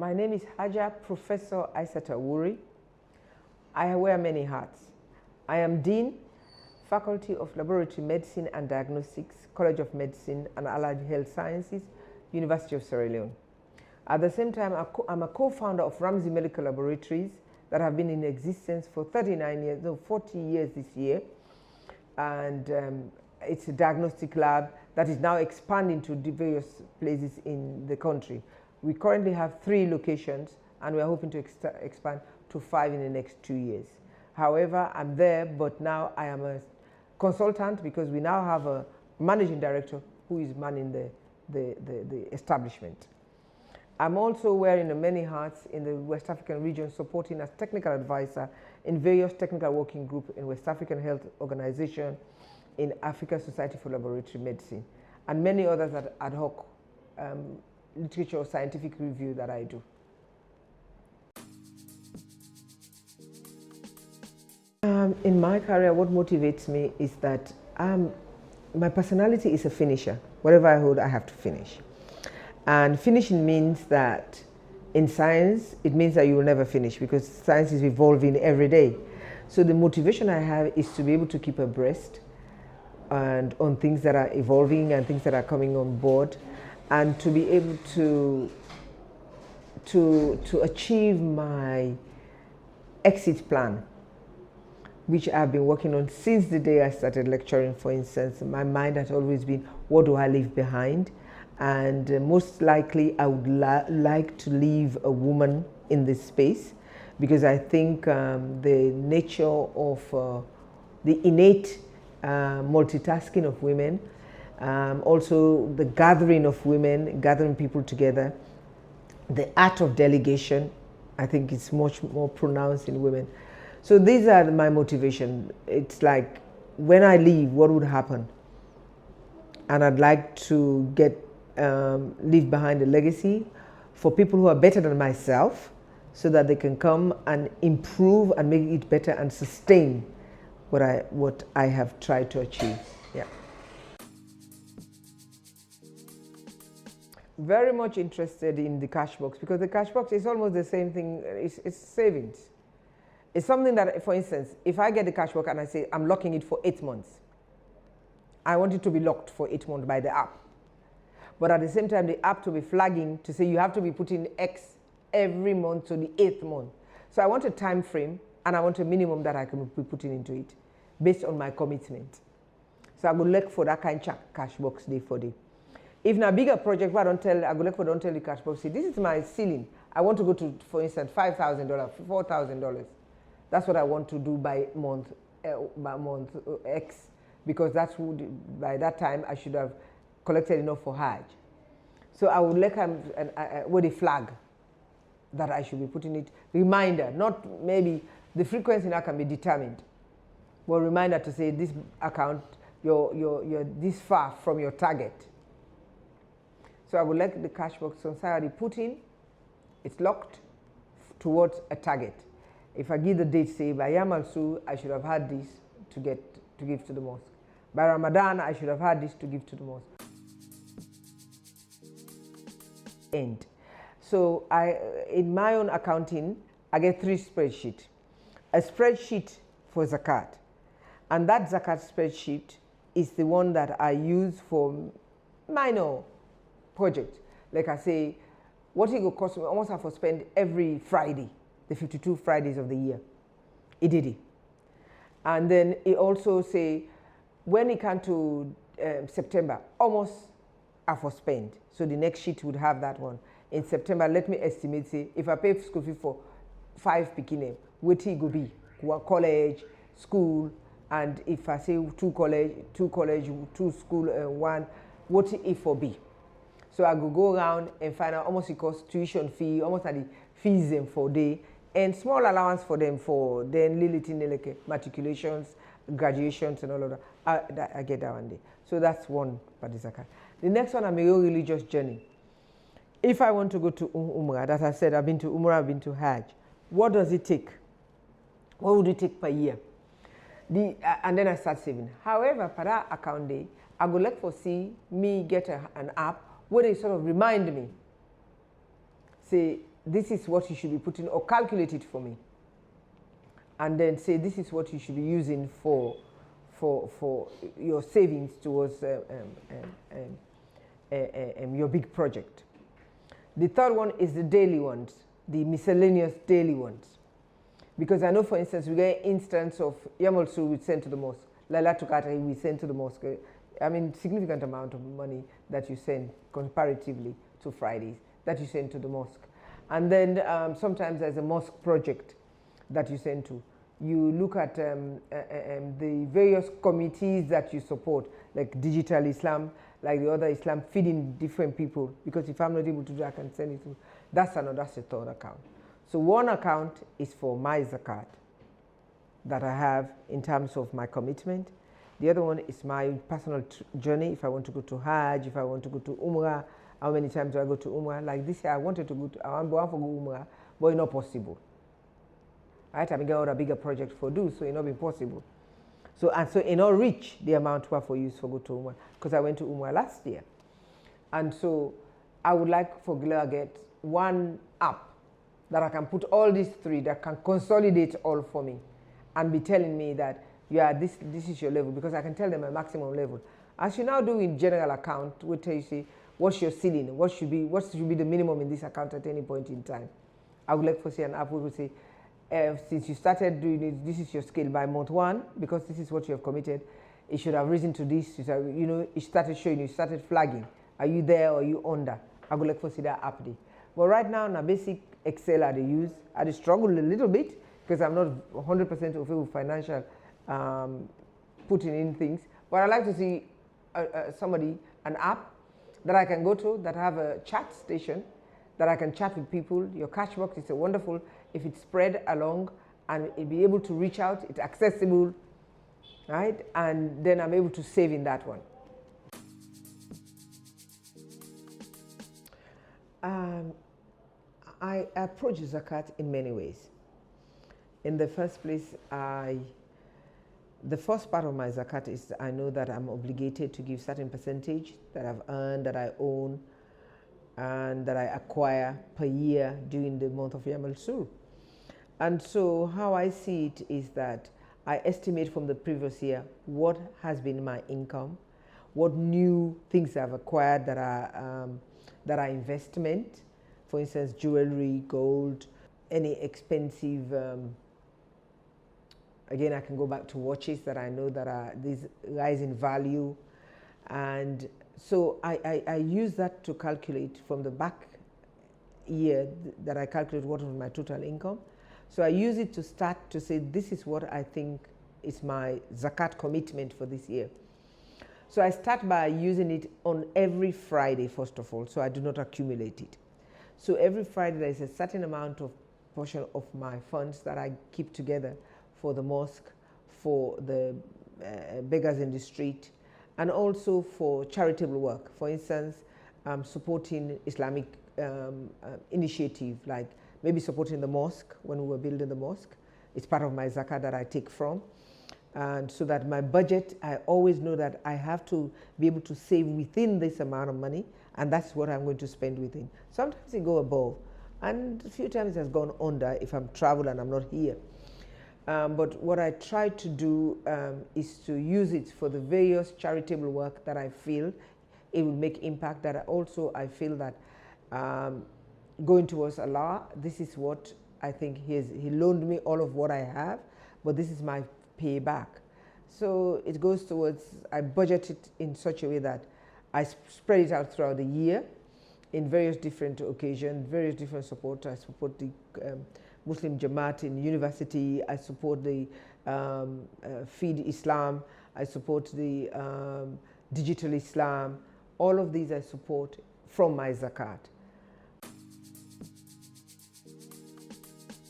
My name is Hajj Professor Isata Wurie. I wear many hats. I am Dean, Faculty of Laboratory Medicine and Diagnostics, College of Medicine and Allied Health Sciences, University of Sierra Leone. At the same time, I'm a co-founder of Ramsey Medical Laboratories that have been in existence for 40 years this year. And it's a diagnostic lab that is now expanding to various places in the country. We currently have 3 locations and we're hoping to expand to 5 in the next 2 years. However, I'm there, but now I am a consultant because we now have a managing director who is manning the establishment. I'm also wearing many hats in the West African region, supporting as technical advisor in various technical working groups in West African Health Organization, in African Society for Laboratory Medicine, and many others at ad hoc literature or scientific review that I do. In my career, what motivates me is that my personality is a finisher. Whatever I hold, I have to finish. And finishing means that in science, it means that you will never finish because science is evolving every day. So the motivation I have is to be able to keep abreast and on things that are evolving and things that are coming on board, and to be able to achieve my exit plan, which I've been working on since the day I started lecturing. For instance, my mind has always been, what do I leave behind? And most likely I would like to leave a woman in this space, because I think the nature of the innate multitasking of women, also the gathering of women, gathering people together, the art of delegation, I think it's much more pronounced in women. So these are my motivation. It's like, when I leave, what would happen? And I'd like to leave behind a legacy for people who are better than myself, so that they can come and improve and make it better and sustain what I have tried to achieve. Yeah. Very much interested in the cash box, because the cash box is almost the same thing. It's savings. It's something that, for instance, if I get the cash box and I say I'm locking it for 8 months, I want it to be locked for 8 months by the app. But at the same time, the app to be flagging to say you have to be putting X every month to the 8th month. So I want a time frame, and I want a minimum that I can be putting into it based on my commitment. So I go look for that kind of cash box day for day. If na bigger project, I go look for, don't tell the cash box, say, this is my ceiling. I want to go to, for instance, $5,000, $4,000. That's what I want to do by month X, because that's by that time I should have collected enough for Hajj. So I would like with a flag that I should be putting it. Reminder, not maybe the frequency now can be determined, but reminder to say this account, you're this far from your target. So I would like the cash box on Saturday put in, it's locked towards a target. If I give the date, say by Yom Kippur, I should have had this to give to the mosque. By Ramadan, I should have had this to give to the mosque. End. So in my own accounting, I get 3 spreadsheets. A spreadsheet for zakat, and that zakat spreadsheet is the one that I use for minor projects. Like I say, what it will cost me, almost have to spend every Friday, the 52 Fridays of the year. It did it. And then it also say, when it comes to September, almost I for spend. So the next sheet would have that one. In September, let me estimate, say, if I pay school fee for 5 pikin, what it will be? College, school, and if I say 2 college, 2 school, 1, what it for be? So I go around and find out almost it costs tuition fee, almost at the fees them for day, and small allowance for them for then little like matriculations, graduations, and all of that. I get that one day. So that's one for the zakat. The next one, I'm a religious journey. If I want to go to Umrah, that I said I've been to Umrah, I've been to Hajj, what does it take? What would it take per year? And then I start saving. However, for that account day, I would like to see me get an app where they sort of remind me, say, this is what you should be putting, or calculate it for me, and then say this is what you should be using for your savings towards your big project. The third one is the daily ones, the miscellaneous daily ones. Because I know, for instance, we get instance of Yamal Sur we send to the mosque, Lala Tukata we send to the mosque. I mean, significant amount of money that you send comparatively to Fridays that you send to the mosque. And then sometimes there's a mosque project that you send to. You look at the various committees that you support, like Digital Islam, like the other Islam, feeding different people, because if I'm not able to do, I can send it to. That's the third account. So one account is for my zakat that I have in terms of my commitment. The other one is my personal journey. If I want to go to Hajj, if I want to go to Umrah, how many times do I go to Umrah? Like this year, I wanted to go to, I want to go to Umrah, but it's not possible. Right? I'm going to a bigger project for do, so it's not been possible. So, and so it not reach the amount for use for go to Umrah, because I went to Umrah last year. And so I would like for Gila get one app that I can put all these three, that can consolidate all for me and be telling me that, yeah, this is your level, because I can tell them my maximum level. As you now do in general account, we tell you, say, what's your ceiling? What should be the minimum in this account at any point in time? I would like to see an app where we say, since you started doing it, this is your scale by month 1, because this is what you have committed. It should have risen to this. You know, it started showing you, started flagging. Are you there or are you under? I would like to see that app there. But right now, in a basic Excel I use, I struggle a little bit because I'm not 100% okay with financial putting in things. But I like to see an app that I can go to that have a chat station that I can chat with people. Your cash box is a wonderful, if it's spread along and it be able to reach out, it's accessible, right? And then I'm able to save in that one. I approach zakat in many ways. In the first place, the first part of my zakat is I know that I'm obligated to give certain percentage that I've earned, that I own, and that I acquire per year during the month of Yamal Sur. And so how I see it is that I estimate from the previous year what has been my income, what new things I've acquired that are investment, for instance, jewelry, gold, any expensive, again, I can go back to watches that I know that are these rise in value. And so I use that to calculate from the back year that I calculate what was my total income. So I use it to start to say, this is what I think is my zakat commitment for this year. So I start by using it on every Friday, first of all, so I do not accumulate it. So every Friday there is a certain amount of portion of my funds that I keep together for the mosque, for the beggars in the street, and also for charitable work. For instance, supporting Islamic initiative, like maybe supporting the mosque when we were building the mosque. It's part of my zakat that I take from. And so that my budget, I always know that I have to be able to save within this amount of money, and that's what I'm going to spend within. Sometimes it go above, and a few times it has gone under if I'm traveling and I'm not here. But what I try to do is to use it for the various charitable work that I feel it will make impact, that I feel that going towards Allah, this is what I think He loaned me all of what I have, but this is my payback. So it goes towards, I budget it in such a way that I spread it out throughout the year in various different occasions, various different support. I support the Muslim Jamaat in university, I support the Feed Islam, I support the Digital Islam. All of these I support from my zakat,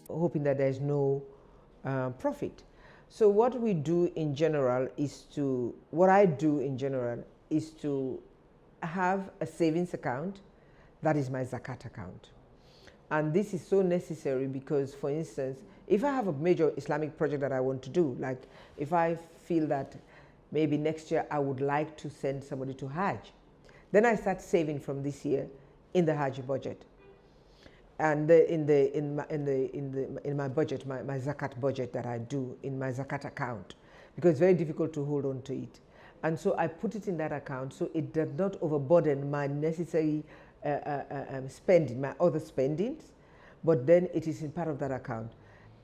hoping that there is no profit. So what we do in general is to, what I do in general is to have a savings account that is my zakat account. And this is so necessary because, for instance, if I have a major Islamic project that I want to do, like if I feel that maybe next year I would like to send somebody to Hajj, then I start saving from this year in the Hajj budget. and in my budget, my zakat budget that I do in my zakat account, because it's very difficult to hold on to it. And so I put it in that account so it does not overburden my necessary spending, my other spendings, but then it is in part of that account.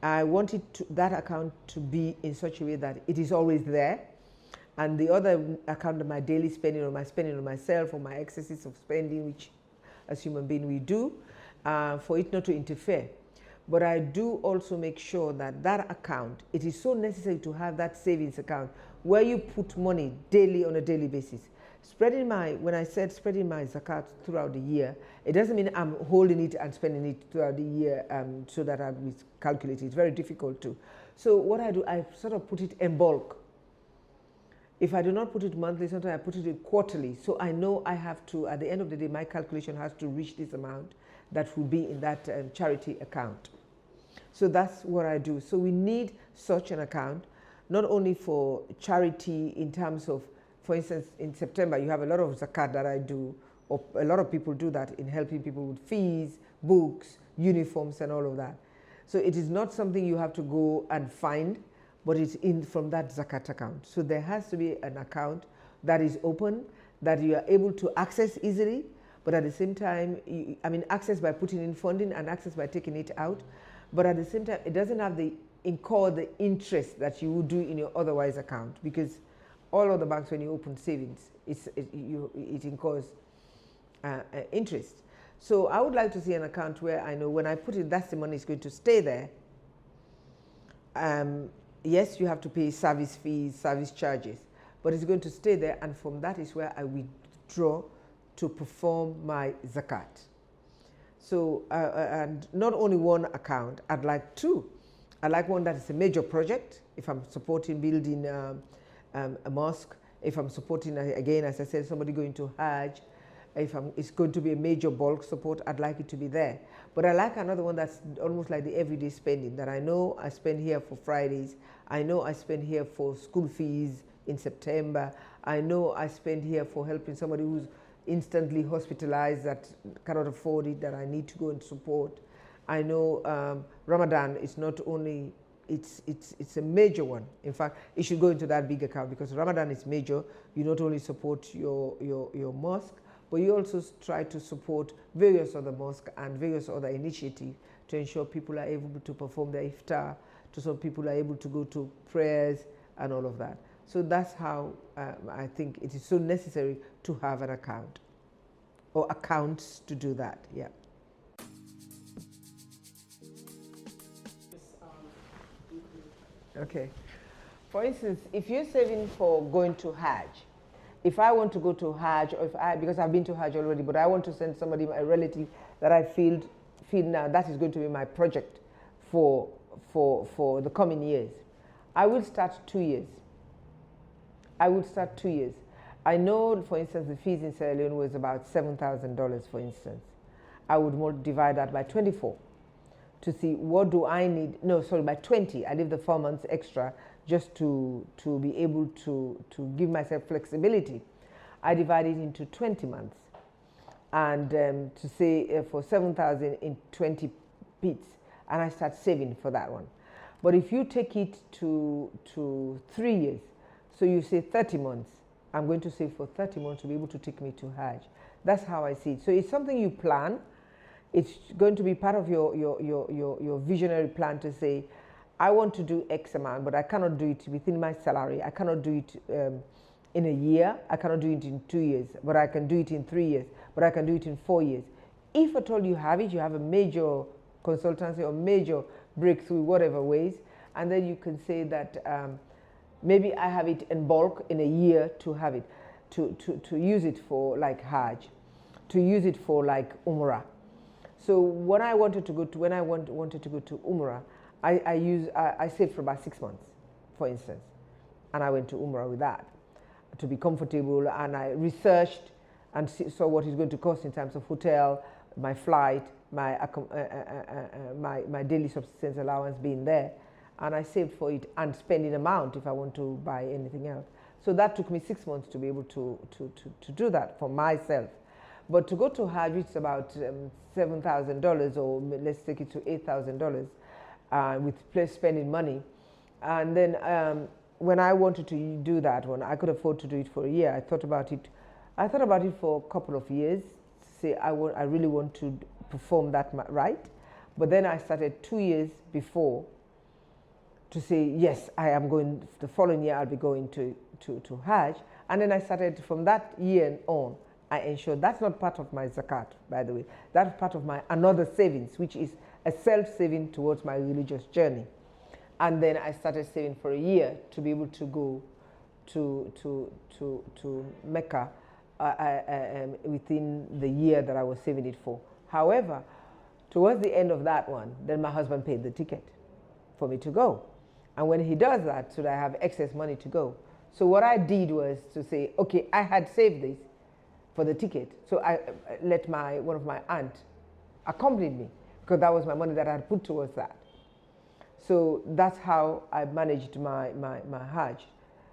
I want that account to be in such a way that it is always there, and the other account of my daily spending, or my spending on myself, or my excesses of spending, which as human beings we do, for it not to interfere. But I do also make sure that that account, it is so necessary to have that savings account where you put money daily on a daily basis. When I said spreading my zakat throughout the year, it doesn't mean I'm holding it and spending it throughout the year so that I will calculate it. It's very difficult to. So what I do, I sort of put it in bulk. If I do not put it monthly, sometimes I put it quarterly. So I know I have to, at the end of the day, my calculation has to reach this amount that will be in that charity account. So that's what I do. So we need such an account, not only for charity in terms of, for instance, in September, you have a lot of zakat that I do, or a lot of people do that in helping people with fees, books, uniforms, and all of that. So it is not something you have to go and find, but it's in from that zakat account. So there has to be an account that is open, that you are able to access easily, but at the same time, access by putting in funding and access by taking it out. But at the same time, it doesn't have incur the interest that you would do in your otherwise account, because all other banks, when you open savings, it incurs interest. So I would like to see an account where I know when I put it, that's the money is going to stay there. Yes, you have to pay service fees, service charges, but it's going to stay there, and from that is where I withdraw to perform my zakat. So, and not only one account, I'd like two. I'd like one that is a major project, if I'm supporting building a mosque, if I'm supporting, again, as I said, somebody going to Hajj, it's going to be a major bulk support, I'd like it to be there. But I like another one that's almost like the everyday spending, that I know I spend here for Fridays, I know I spend here for school fees in September, I know I spend here for helping somebody who's instantly hospitalized that cannot afford it, that I need to go and support. I know Ramadan is not only, it's a major one. In fact, it should go into that big account, because Ramadan is major. You not only support your mosque, but you also try to support various other mosques and various other initiatives to ensure people are able to perform their iftar, to some people are able to go to prayers and all of that. So that's how I think it is so necessary to have an account, or accounts to do that, yeah. Okay. For instance, if you're saving for going to Hajj, if I want to go to Hajj, or because I've been to Hajj already, but I want to send somebody, a relative that I feel now that is going to be my project for the coming years, I will start 2 years. I would start 2 years. I know, for instance, the fees in Sierra Leone was about $7,000, for instance. I would divide that by 24 to see what do I need. No, sorry, by 20. I leave the 4 months extra just to be able to give myself flexibility. I divide it into 20 months, and to say for 7,000 in 20 bits, and I start saving for that one. But if you take it to 3 years, so you say 30 months, I'm going to save for 30 months to be able to take me to Hajj. That's how I see it. So it's something you plan. It's going to be part of your visionary plan to say, I want to do X amount, but I cannot do it within my salary. I cannot do it in a year. I cannot do it in 2 years, but I can do it in 3 years, but I can do it in 4 years. If at all you have it, you have a major consultancy or major breakthrough, whatever ways, and then you can say that maybe I have it in bulk in a year to have it, to use it for like Hajj, to use it for like Umrah. So when I wanted to go to, wanted to go to Umrah, I saved for about 6 months, for instance, and I went to Umrah with that to be comfortable, and I researched and saw what it's going to cost in terms of hotel, my flight, my daily subsistence allowance being there, and I saved for it and spending amount if I want to buy anything else. So that took me 6 months to be able to do that for myself. But to go to Hajj, it's about $7,000, or let's take it to $8,000 with plus spending money. And then when I wanted to do that one, I could afford to do it for a year. I thought about it. I thought about it for a couple of years. Say I really want to perform that right. But then I started 2 years before to say, yes, I am going, the following year I'll be going to Hajj. And then I started from that year on, I ensured that's not part of my zakat, by the way. That's part of my another savings, which is a self-saving towards my religious journey. And then I started saving for a year to be able to go to Mecca within the year that I was saving it for. However, towards the end of that one, then my husband paid the ticket for me to go. And when he does that, so that I have excess money to go. So what I did was to say, okay, I had saved this for the ticket. So I let one of my aunts accompany me, because that was my money that I had put towards that. So that's how I managed my Hajj,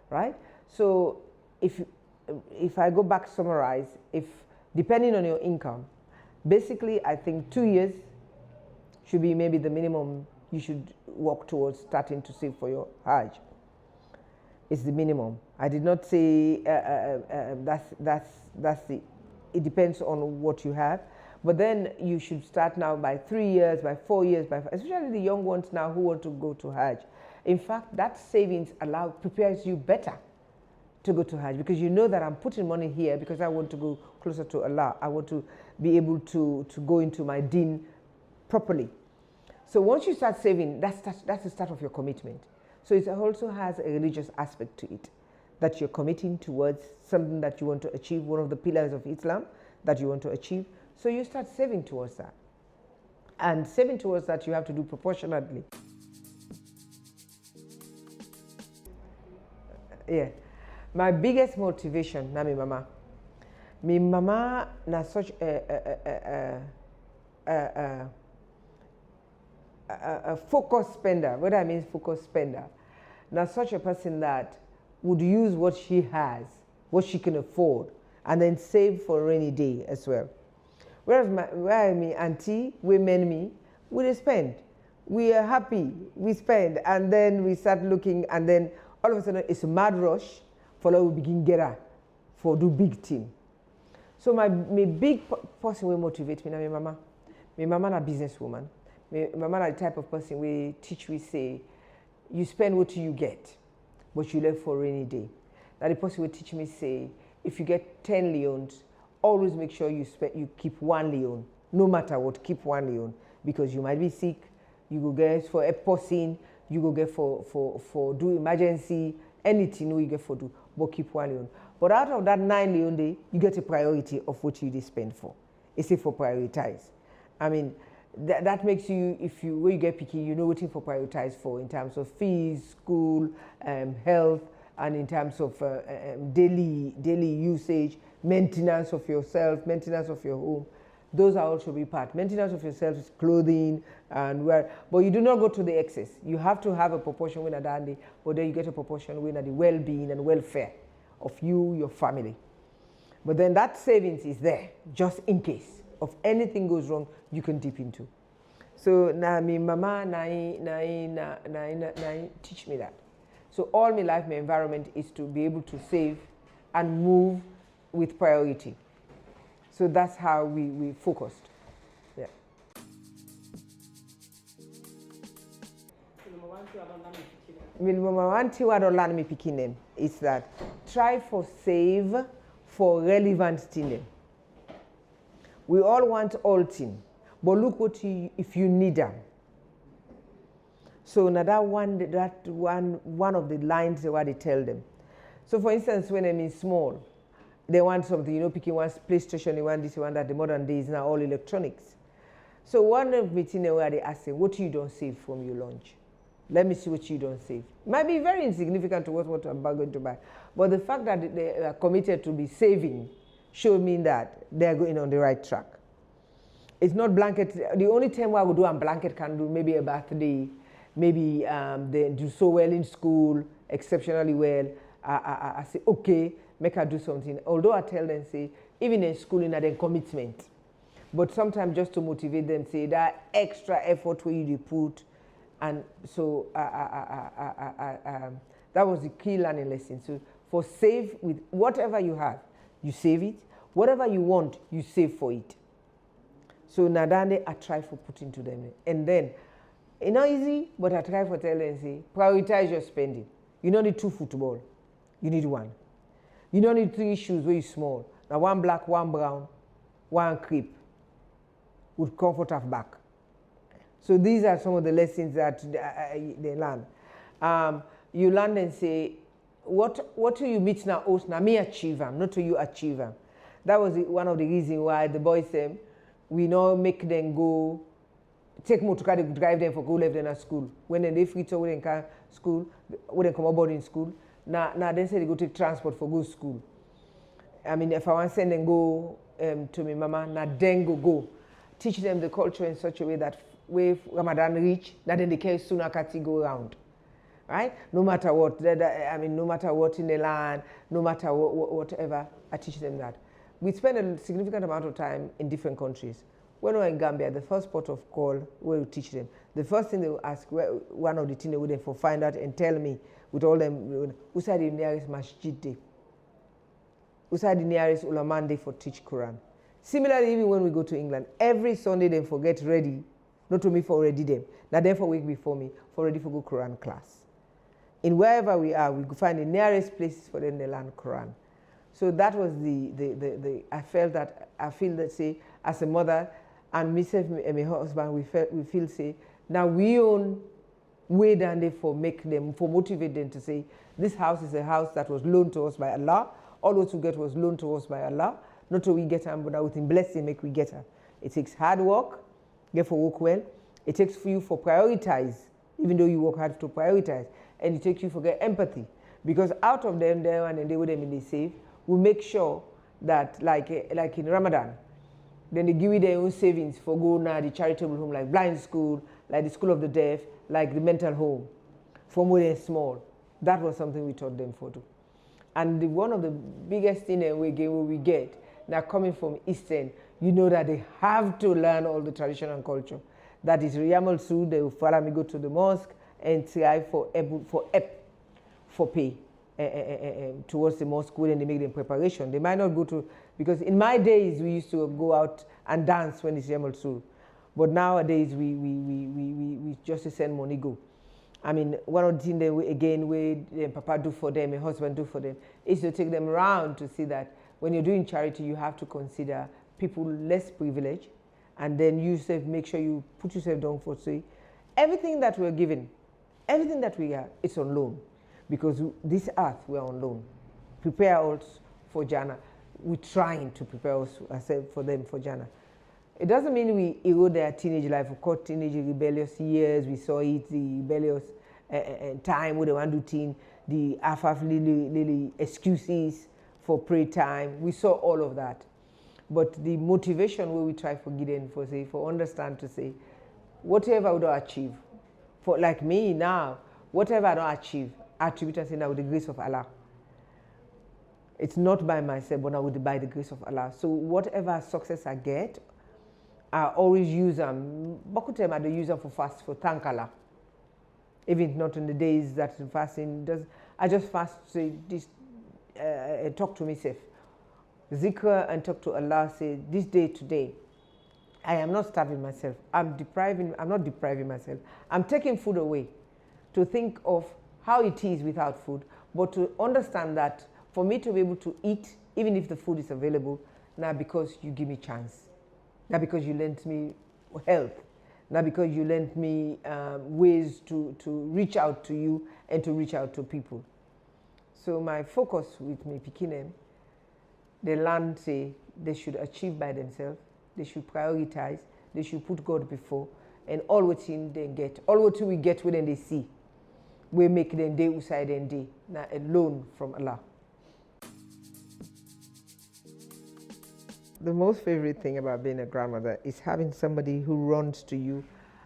right? So if I go back to summarize, depending on your income, basically I think 2 years should be maybe the minimum you should work towards starting to save for your Hajj. It's the minimum. I did not say it depends on what you have. But then you should start now by 3 years, by 4 years, especially the young ones now who want to go to Hajj. In fact, that savings prepares you better to go to Hajj, because you know that I'm putting money here because I want to go closer to Allah. I want to be able to go into my deen properly. So once you start saving, that's the start of your commitment. So it also has a religious aspect to it, that you're committing towards something that you want to achieve, one of the pillars of Islam that you want to achieve. So you start saving towards that. And saving towards that you have to do proportionately. Yeah. My biggest motivation, na mi mama. Mi mama na such a focused spender. What I mean focused spender. Now such a person that would use what she has, what she can afford, and then save for a rainy day as well. Whereas my auntie, we spend. We are happy, we spend, and then we start looking, and then all of a sudden it's a mad rush for we begin get for do big thing. So my big person will motivate me. Now my mama. My mama na businesswoman. My mama na the type of person we teach, we say, you spend what you get, but you left for a rainy day. Now the person will teach me, say, if you get 10 leons, always make sure you keep 1 leon, no matter what, keep 1 leon, because you might be sick, you go get for a person, you go get for do emergency, anything you get for do, but keep 1 leon. But out of that 9 leon day, you get a priority of what you spend for. It's for prioritize. I mean, that makes you, when you get picky, you know what to prioritize for in terms of fees, school, health, and in terms of daily usage, maintenance of yourself, maintenance of your home. Those are also be part. Maintenance of yourself is clothing and wear, but you do not go to the excess. You have to have a proportion when at the but then you get a proportion when at the well-being and welfare of you, your family. But then that savings is there just in case of anything goes wrong, you can dip into. So na mi mama na teach me that. So all my life, my environment is to be able to save and move with priority. So that's how we focused. Yeah. Is that try for save for relevant thing. We all want all things, but look if you need them. So now that one of the lines where they tell them. So for instance, when I mean small, they want something, picking one PlayStation, they want this, one that. The modern days now all electronics. So one of meeting where they ask them, what you don't save from your lunch? Let me see what you don't save. It might be very insignificant to what I'm going to buy, but the fact that they are committed to be saving should mean that they're going on the right track. It's not blanket. The only time where I would do a blanket can do maybe a birthday, maybe they do so well in school, exceptionally well. I say, okay, make her do something. Although I tell them, say, even in schooling, and then commitment. But sometimes just to motivate them, say that extra effort where you put, and so that was the key learning lesson. So for save with whatever you have, you save it. Whatever you want, you save for it. So Nadande, I try for putting to them. And then, it's not easy, but I try for telling them, say, prioritize your spending. You don't need 2 football. You need 1. You don't need 3 shoes very small. Now 1 black, 1 brown, 1 crepe with comfort of back. So these are some of the lessons that they learn. You learn and say, what do you meet now? Now me achieve them, not to you achieve them. That was one of the reasons why the boys said, we now make them go, take motor car, drive them for go left them at school. When they free to when they school, when they come aboard in school, now then say they go take transport for go school. I mean, if I want to send them go to me mama, now then go. Teach them the culture in such a way that when Ramadan reach, that then they can sooner go around. Right? No matter what, no matter what in the land, no matter whatever, I teach them that. We spend a significant amount of time in different countries. When we were in Gambia, the first port of call where we teach them, the first thing they will ask, one of the things they would for find out and tell me with all them, who's the nearest masjid day? Who's the nearest ulaman day for teach Quran? Similarly, even when we go to England, every Sunday they forget ready, not to me for ready them, not them for week before me, for ready for go Quran class. In wherever we are, we find the nearest places for them to learn Quran. So that was I feel that say, as a mother, and myself and my husband, we feel say, now we own way down there for motivate them to say, this house is a house that was loaned to us by Allah. All what we get was loaned to us by Allah. Not till we get her, but with Him blessing make we get her. It takes hard work, therefore work well. It takes for you for prioritize, even though you work hard to prioritize. And it takes you for get empathy. Because out of them, there and they would them in the save, we make sure that like in Ramadan, then they give you their own savings for go now the charitable home, like blind school, like the school of the deaf, like the mental home, from when they're small. That was something we taught them for too. And one of the biggest things we get, now coming from Eastern, you know that they have to learn all the tradition and culture. That is Riyamal Su, they will follow me go to the mosque and try for pay. Towards the mosque when they make them preparation. They might not go to, because in my days we used to go out and dance when it's Yamal Sul. But nowadays we just send money go. I mean, one of the things we Papa do for them, my husband do for them, is to take them around to see that when you're doing charity, you have to consider people less privileged, and then you make sure you put yourself down for say, everything that we're given, everything that we have, it's on loan. Because this earth, we're on loan. Prepare us for Jannah. We're trying to prepare ourselves for them for Jannah. It doesn't mean we erode their teenage life. Of course, teenage rebellious years, we saw it, the rebellious time where they want to do things, the lily excuses for prayer time. We saw all of that. But the motivation where we try for Gideon, for understand to say, whatever I don't achieve, for like me now, whatever I don't achieve, attribute and say now with the grace of Allah. It's not by myself, but now by the grace of Allah. So whatever success I get, I always use them. Bakutem I use them for fast, for thank Allah. Even not in the days that fasting does. I just fast say this, talk to myself, zikr and talk to Allah. Say this day today, I am not starving myself. I'm not depriving myself. I'm taking food away to think of how it is without food, but to understand that for me to be able to eat, even if the food is available, now because you give me chance, not because you lent me health, not because you lent me ways to reach out to you and to reach out to people. So my focus with me, Pikinem, they learn, say, they should achieve by themselves, they should prioritize, they should put God before, and all what they get, all what we get when they see, we make them day uside and day, now a loan from Allah. The most favorite thing about being a grandmother is having somebody who runs to you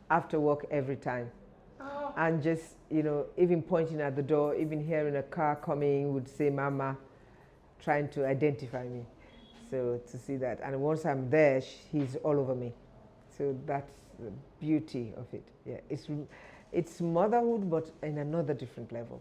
after work every time. Oh. And just, even pointing at the door, even hearing a car coming would say, Mama, trying to identify me. So to see that, and once I'm there, he's all over me. So that's the beauty of it. Yeah, it's motherhood, but in another different level.